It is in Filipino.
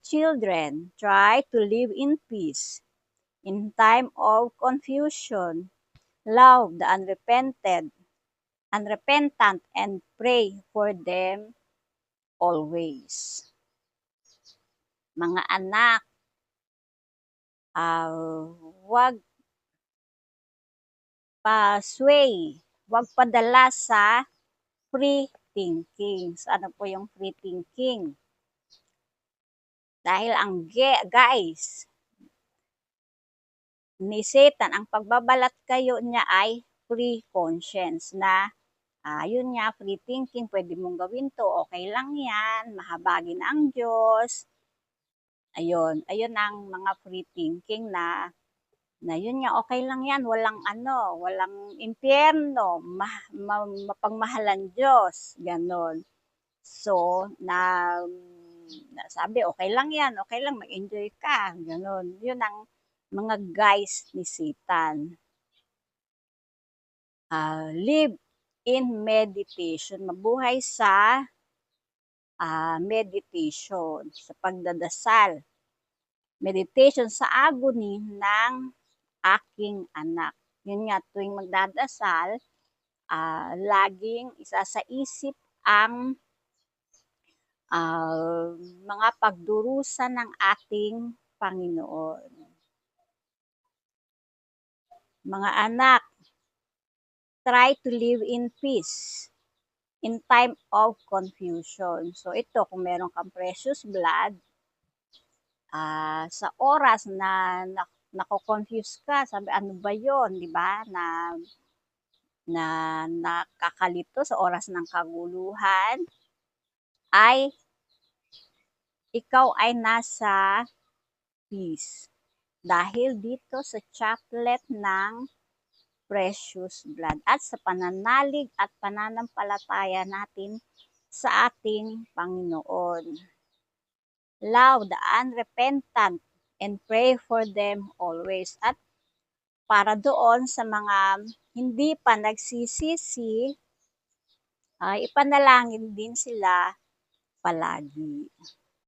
children, try to live in peace. In time of confusion, love the unrepentant, and pray for them always. Mga anak, wag pa-sway, wag padala sa free thinking. So, ano po yung free thinking? Dahil ang guys, ni Satan, ang pagbabalat kayo niya ay free conscience na yun nga, free thinking, pwede mong gawin to, okay lang yan, mahabagin ang Diyos. Ayun ang mga free thinking na yun nga, okay lang yan, walang walang impyerno, mapagmahalan Diyos, ganon. So, sabi, okay lang yan, okay lang, mag-enjoy ka, ganon. Yun ang mga guys ni Satan. Live in meditation, mabuhay sa meditation, sa pagdadasal. Meditation sa agony ng aking anak. Yun nga, tuwing magdadasal, laging isa sa isip ang mga pagdurusa ng ating Panginoon. Mga anak, try to live in peace in time of confusion. So ito, kung meron kang precious blood, sa oras na nako-confuse ka, sabi ano ba yon, di ba? Na nakakalito sa oras ng kaguluhan, ay ikaw ay nasa peace. Dahil dito sa chaplet ng precious blood at sa pananalig at pananampalataya natin sa ating Panginoon. Love the unrepentant and pray for them always. At para doon sa mga hindi pa nagsisisi, ipanalangin din sila palagi.